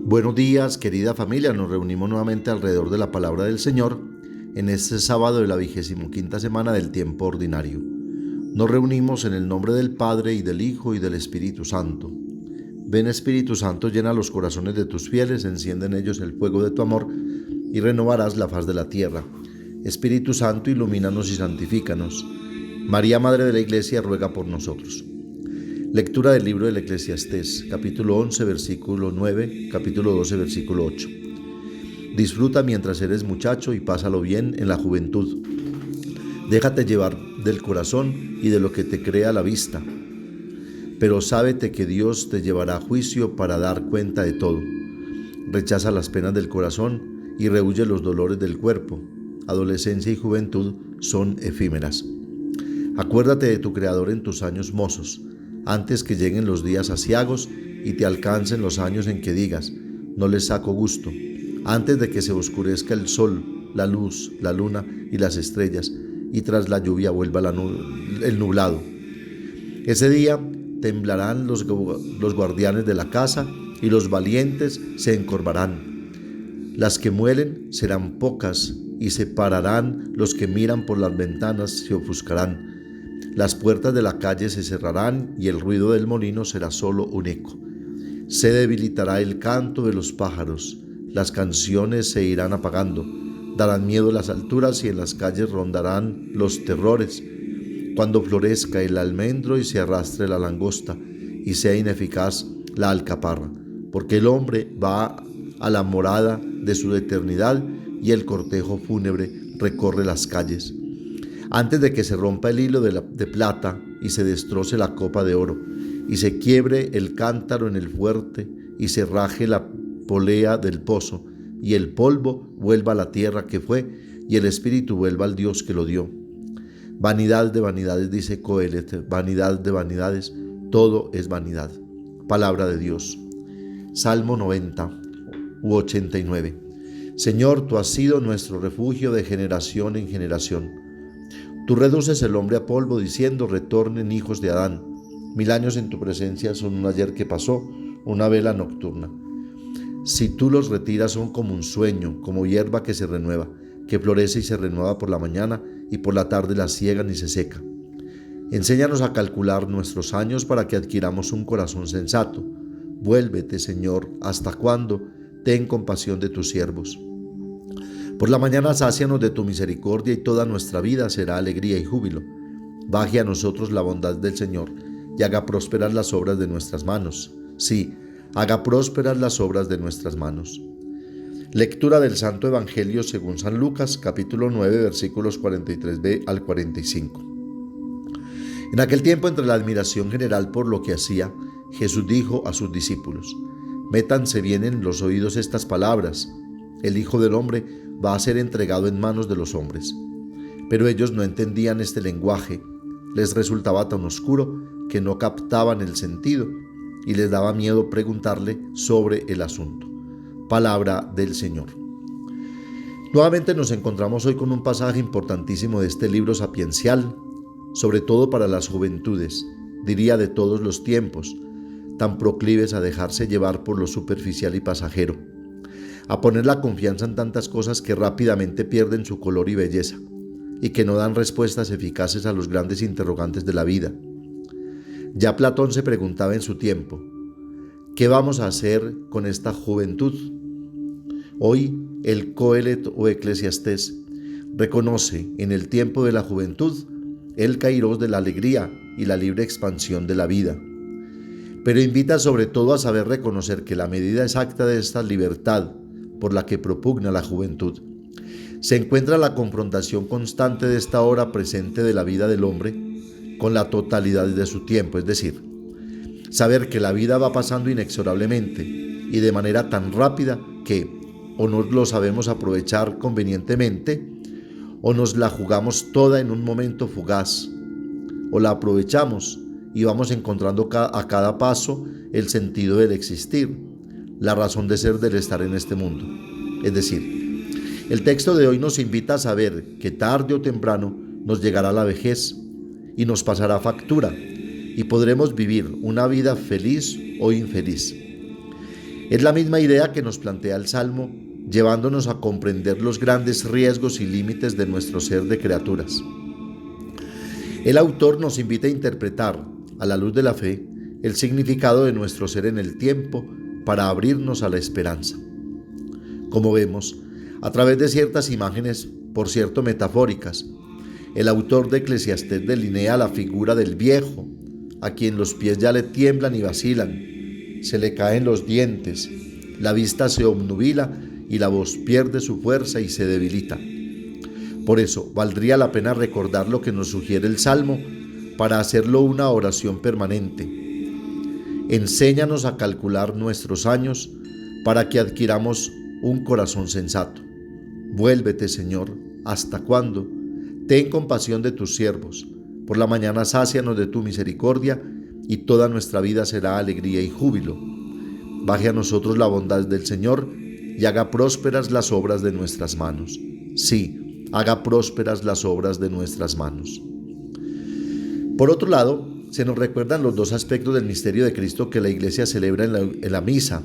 Buenos días, querida familia. Nos reunimos nuevamente alrededor de la palabra del Señor en este sábado de la 25ª semana del tiempo ordinario. Nos reunimos en el nombre del Padre, y del Hijo, y del Espíritu Santo. Ven, Espíritu Santo, llena los corazones de tus fieles, enciende en ellos el fuego de tu amor, y renovarás la faz de la tierra. Espíritu Santo, ilumínanos y santifícanos. María, Madre de la Iglesia, ruega por nosotros. Lectura del libro del Eclesiastés, capítulo 11, versículo 9, capítulo 12, versículo 8. Disfruta mientras eres muchacho y pásalo bien en la juventud. Déjate llevar del corazón y de lo que te crea la vista. Pero sábete que Dios te llevará a juicio para dar cuenta de todo. Rechaza las penas del corazón y rehúye los dolores del cuerpo. Adolescencia y juventud son efímeras. Acuérdate de tu Creador en tus años mozos, antes que lleguen los días aciagos y te alcancen los años en que digas, no les saco gusto, antes de que se oscurezca el sol, la luz, la luna y las estrellas, y tras la lluvia vuelva el nublado. Ese día temblarán los guardianes de la casa, y los valientes se encorvarán. Las que muelen serán pocas, y se pararán los que miran por las ventanas, se ofuscarán. Las puertas de la calle se cerrarán y el ruido del molino será solo un eco. Se debilitará el canto de los pájaros, las canciones se irán apagando, darán miedo las alturas y en las calles rondarán los terrores. Cuando florezca el almendro y se arrastre la langosta y sea ineficaz la alcaparra, porque el hombre va a la morada de su eternidad y el cortejo fúnebre recorre las calles. Antes de que se rompa el hilo de plata y se destroce la copa de oro, y se quiebre el cántaro en el fuerte, y se raje la polea del pozo, y el polvo vuelva a la tierra que fue, y el espíritu vuelva al Dios que lo dio. Vanidad de vanidades, dice Coelet, vanidad de vanidades, todo es vanidad. Palabra de Dios. Salmo 90 u 89. Señor, tú has sido nuestro refugio de generación en generación. Tú reduces el hombre a polvo, diciendo, retornen hijos de Adán. 1000 años en tu presencia son un ayer que pasó, una vela nocturna. Si tú los retiras son como un sueño, como hierba que se renueva, que florece y se renueva por la mañana, y por la tarde la siegan y se seca. Enséñanos a calcular nuestros años para que adquiramos un corazón sensato. Vuélvete, Señor, ¿hasta cuándo? Ten compasión de tus siervos. Por la mañana sácianos de tu misericordia y toda nuestra vida será alegría y júbilo. Baje a nosotros la bondad del Señor y haga prósperas las obras de nuestras manos. Sí, haga prósperas las obras de nuestras manos. Lectura del Santo Evangelio según San Lucas, capítulo 9, versículos 43b al 45. En aquel tiempo, entre la admiración general por lo que hacía, Jesús dijo a sus discípulos, métanse bien en los oídos estas palabras. El Hijo del Hombre va a ser entregado en manos de los hombres. Pero ellos no entendían este lenguaje, les resultaba tan oscuro que no captaban el sentido y les daba miedo preguntarle sobre el asunto. Palabra del Señor. Nuevamente nos encontramos hoy con un pasaje importantísimo de este libro sapiencial, sobre todo para las juventudes, diría de todos los tiempos, tan proclives a dejarse llevar por lo superficial y pasajero, a poner la confianza en tantas cosas que rápidamente pierden su color y belleza, y que no dan respuestas eficaces a los grandes interrogantes de la vida. Ya Platón se preguntaba en su tiempo, ¿qué vamos a hacer con esta juventud? Hoy el Coelet o Eclesiastés reconoce en el tiempo de la juventud el kairos de la alegría y la libre expansión de la vida, pero invita sobre todo a saber reconocer que la medida exacta de esta libertad por la que propugna la juventud se encuentra la confrontación constante de esta hora presente de la vida del hombre con la totalidad de su tiempo, es decir, saber que la vida va pasando inexorablemente y de manera tan rápida que o no lo sabemos aprovechar convenientemente o nos la jugamos toda en un momento fugaz, o la aprovechamos y vamos encontrando a cada paso el sentido del existir, la razón de ser del estar en este mundo. Es decir, el texto de hoy nos invita a saber que tarde o temprano nos llegará la vejez y nos pasará factura y podremos vivir una vida feliz o infeliz. Es la misma idea que nos plantea el Salmo, llevándonos a comprender los grandes riesgos y límites de nuestro ser de criaturas. El autor nos invita a interpretar, a la luz de la fe, el significado de nuestro ser en el tiempo para abrirnos a la esperanza. Como vemos, a través de ciertas imágenes, por cierto metafóricas, el autor de Eclesiastés delinea la figura del viejo, a quien los pies ya le tiemblan y vacilan, se le caen los dientes, la vista se obnubila y la voz pierde su fuerza y se debilita. Por eso, valdría la pena recordar lo que nos sugiere el Salmo para hacerlo una oración permanente. Enséñanos a calcular nuestros años para que adquiramos un corazón sensato. Vuélvete, Señor, ¿hasta cuándo? Ten compasión de tus siervos. Por la mañana sácianos de tu misericordia y toda nuestra vida será alegría y júbilo. Baje a nosotros la bondad del Señor y haga prósperas las obras de nuestras manos. Sí, haga prósperas las obras de nuestras manos. Por otro lado, se nos recuerdan los dos aspectos del misterio de Cristo que la Iglesia celebra en la misa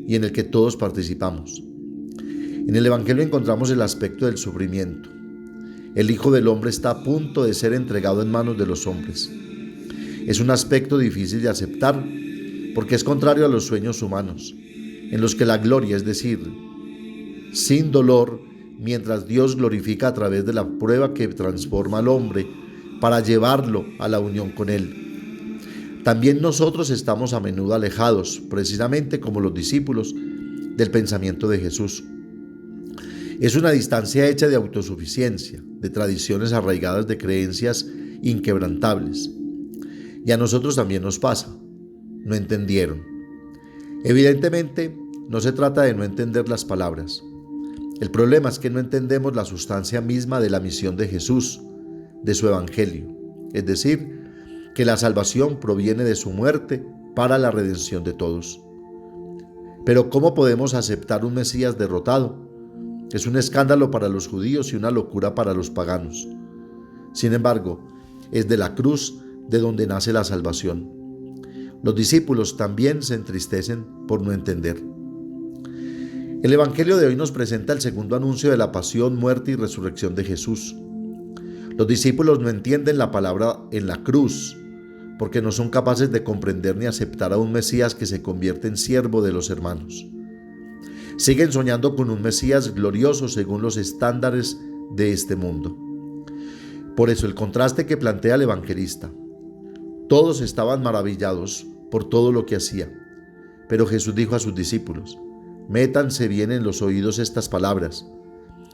y en el que todos participamos. En el Evangelio encontramos el aspecto del sufrimiento. El Hijo del Hombre está a punto de ser entregado en manos de los hombres. Es un aspecto difícil de aceptar porque es contrario a los sueños humanos, en los que la gloria, es decir, sin dolor, mientras Dios glorifica a través de la prueba que transforma al hombre para llevarlo a la unión con Él. También nosotros estamos a menudo alejados, precisamente como los discípulos, del pensamiento de Jesús. Es una distancia hecha de autosuficiencia, de tradiciones arraigadas de creencias inquebrantables. Y a nosotros también nos pasa. No entendieron. Evidentemente, no se trata de no entender las palabras. El problema es que no entendemos la sustancia misma de la misión de Jesús, de su evangelio. Es decir, que la salvación proviene de su muerte para la redención de todos. Pero ¿cómo podemos aceptar un Mesías derrotado? Es un escándalo para los judíos y una locura para los paganos. Sin embargo, es de la cruz de donde nace la salvación. Los discípulos también se entristecen por no entender. El Evangelio de hoy nos presenta el segundo anuncio de la pasión, muerte y resurrección de Jesús. Los discípulos no entienden la palabra en la cruz, porque no son capaces de comprender ni aceptar a un Mesías que se convierte en siervo de los hermanos. Siguen soñando con un Mesías glorioso según los estándares de este mundo. Por eso el contraste que plantea el evangelista. Todos estaban maravillados por todo lo que hacía, pero Jesús dijo a sus discípulos: métanse bien en los oídos estas palabras.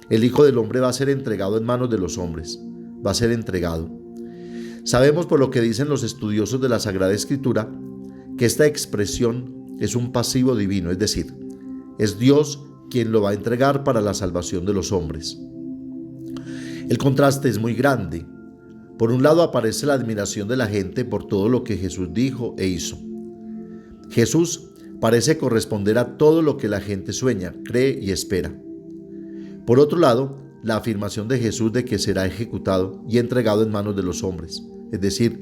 El Hijo del Hombre va a ser entregado en manos de los hombres, va a ser entregado. Sabemos por lo que dicen los estudiosos de la Sagrada Escritura que esta expresión es un pasivo divino, es decir, es Dios quien lo va a entregar para la salvación de los hombres. El contraste es muy grande. Por un lado aparece la admiración de la gente por todo lo que Jesús dijo e hizo. Jesús parece corresponder a todo lo que la gente sueña, cree y espera. Por otro lado, la afirmación de Jesús de que será ejecutado y entregado en manos de los hombres. Es decir,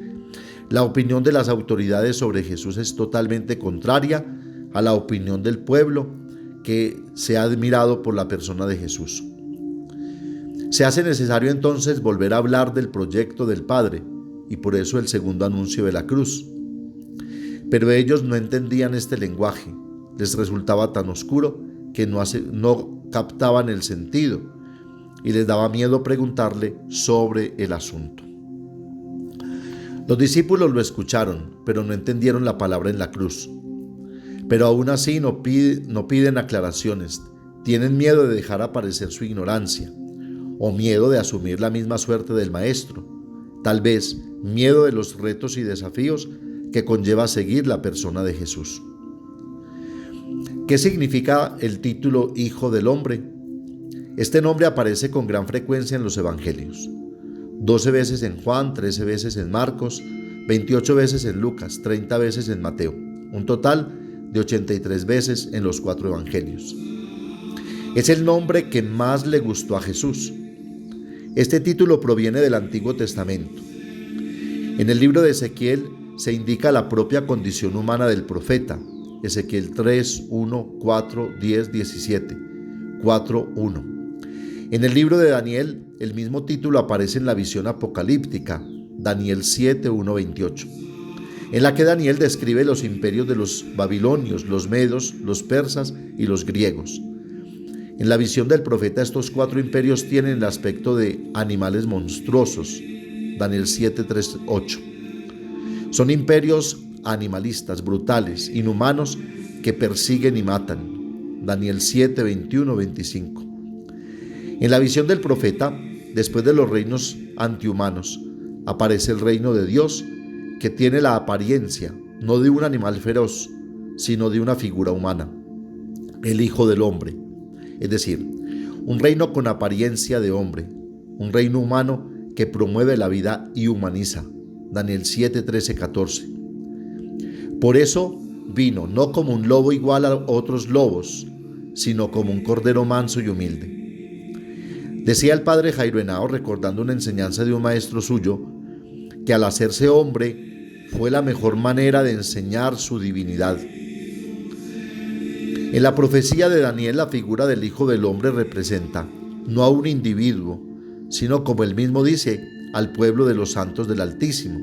la opinión de las autoridades sobre Jesús es totalmente contraria a la opinión del pueblo que se ha admirado por la persona de Jesús. Se hace necesario entonces volver a hablar del proyecto del Padre y por eso el segundo anuncio de la cruz. Pero ellos no entendían este lenguaje, les resultaba tan oscuro que no captaban el sentido y les daba miedo preguntarle sobre el asunto. Los discípulos lo escucharon, pero no entendieron la palabra en la cruz. Pero aún así no piden aclaraciones, tienen miedo de dejar aparecer su ignorancia, o miedo de asumir la misma suerte del Maestro, tal vez miedo de los retos y desafíos que conlleva seguir la persona de Jesús. ¿Qué significa el título Hijo del Hombre? Este nombre aparece con gran frecuencia en los Evangelios, 12 veces en Juan, 13 veces en Marcos, 28 veces en Lucas, 30 veces en Mateo, un total de 83 veces en los 4 Evangelios. Es el nombre que más le gustó a Jesús. Este título proviene del Antiguo Testamento. En el libro de Ezequiel se indica la propia condición humana del profeta, Ezequiel 3, 1, 4, 10, 17, 4, 1. En el libro de Daniel, el mismo título aparece en la visión apocalíptica, Daniel 7, 1, 28, en la que Daniel describe los imperios de los babilonios, los medos, los persas y los griegos. En la visión del profeta, estos 4 imperios tienen el aspecto de animales monstruosos, Daniel 7, 3, 8. Son imperios animalistas, brutales, inhumanos, que persiguen y matan, Daniel 7, 21, 25. En la visión del profeta, después de los reinos antihumanos, aparece el reino de Dios, que tiene la apariencia no de un animal feroz, sino de una figura humana, el Hijo del Hombre, es decir, un reino con apariencia de hombre, un reino humano que promueve la vida y humaniza, Daniel 7, 13, 14. Por eso vino no como un lobo igual a otros lobos, sino como un cordero manso y humilde. Decía el padre Jairo Henao, recordando una enseñanza de un maestro suyo, que al hacerse hombre fue la mejor manera de enseñar su divinidad. En la profecía de Daniel, la figura del Hijo del Hombre representa no a un individuo, sino, como él mismo dice, al pueblo de los santos del Altísimo,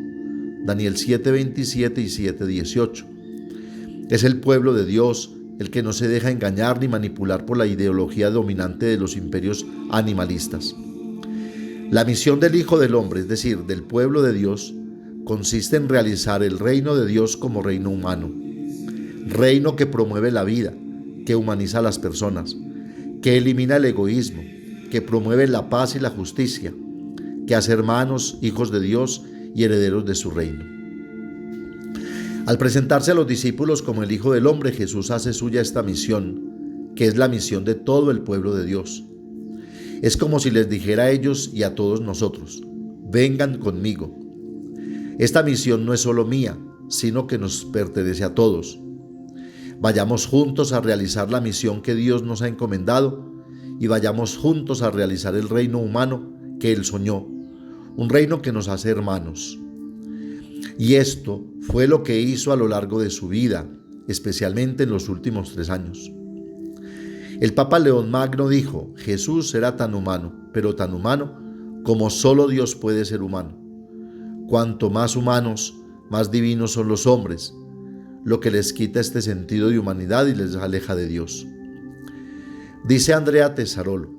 Daniel 7, 27 y 7, 18. Es el pueblo de Dios, el que no se deja engañar ni manipular por la ideología dominante de los imperios animalistas. La misión del Hijo del Hombre, es decir, del pueblo de Dios, consiste en realizar el reino de Dios como reino humano, reino que promueve la vida, que humaniza a las personas, que elimina el egoísmo, que promueve la paz y la justicia, que hace hermanos, hijos de Dios y herederos de su reino. Al presentarse a los discípulos como el Hijo del Hombre, Jesús hace suya esta misión, que es la misión de todo el pueblo de Dios. Es como si les dijera a ellos y a todos nosotros: vengan conmigo. Esta misión no es solo mía, sino que nos pertenece a todos. Vayamos juntos a realizar la misión que Dios nos ha encomendado y vayamos juntos a realizar el reino humano que Él soñó, un reino que nos hace hermanos. Y esto fue lo que hizo a lo largo de su vida, especialmente en los últimos 3 años. El Papa León Magno dijo: Jesús era tan humano, pero tan humano como solo Dios puede ser humano. Cuanto más humanos, más divinos son los hombres, lo que les quita este sentido de humanidad y les aleja de Dios. Dice Andrea Tesarolo: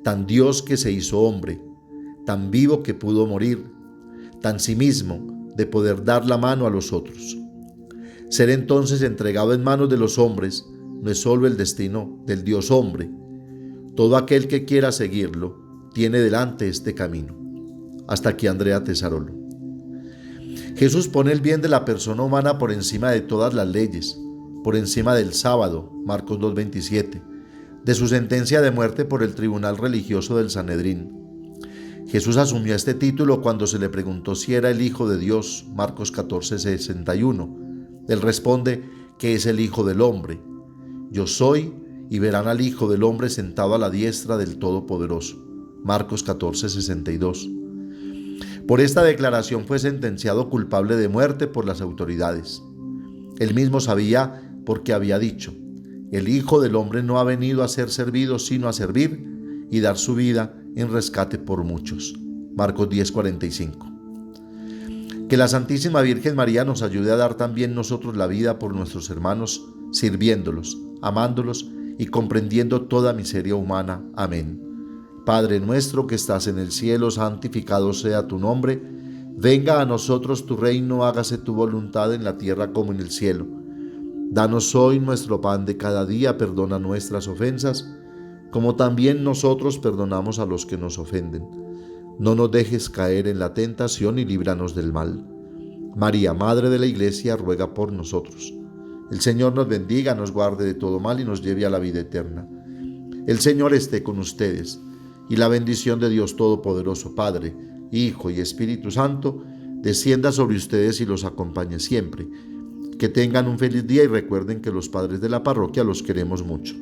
tan Dios que se hizo hombre, tan vivo que pudo morir, tan sí mismo de poder dar la mano a los otros. Ser entonces entregado en manos de los hombres no es solo el destino del Dios hombre. Todo aquel que quiera seguirlo tiene delante este camino. Hasta aquí Andrea Tesarolo. Jesús pone el bien de la persona humana por encima de todas las leyes, por encima del sábado, Marcos 2:27, de su sentencia de muerte por el tribunal religioso del Sanedrín. Jesús asumió este título cuando se le preguntó si era el Hijo de Dios, Marcos 14:61. Él responde que es el Hijo del Hombre. Yo soy, y verán al Hijo del Hombre sentado a la diestra del Todopoderoso, Marcos 14:62. Por esta declaración fue sentenciado culpable de muerte por las autoridades. Él mismo sabía, porque había dicho: el Hijo del Hombre no ha venido a ser servido, sino a servir y dar su vida en rescate por muchos. Marcos 10:45. Que la Santísima Virgen María nos ayude a dar también nosotros la vida por nuestros hermanos, sirviéndolos, amándolos y comprendiendo toda miseria humana. Amén. Padre nuestro que estás en el cielo, santificado sea tu nombre. Venga a nosotros tu reino, hágase tu voluntad en la tierra como en el cielo. Danos hoy nuestro pan de cada día, perdona nuestras ofensas, como también nosotros perdonamos a los que nos ofenden. No nos dejes caer en la tentación y líbranos del mal. María, Madre de la Iglesia, ruega por nosotros. El Señor nos bendiga, nos guarde de todo mal y nos lleve a la vida eterna. El Señor esté con ustedes, y la bendición de Dios Todopoderoso, Padre, Hijo y Espíritu Santo, descienda sobre ustedes y los acompañe siempre. Que tengan un feliz día y recuerden que los padres de la parroquia los queremos mucho.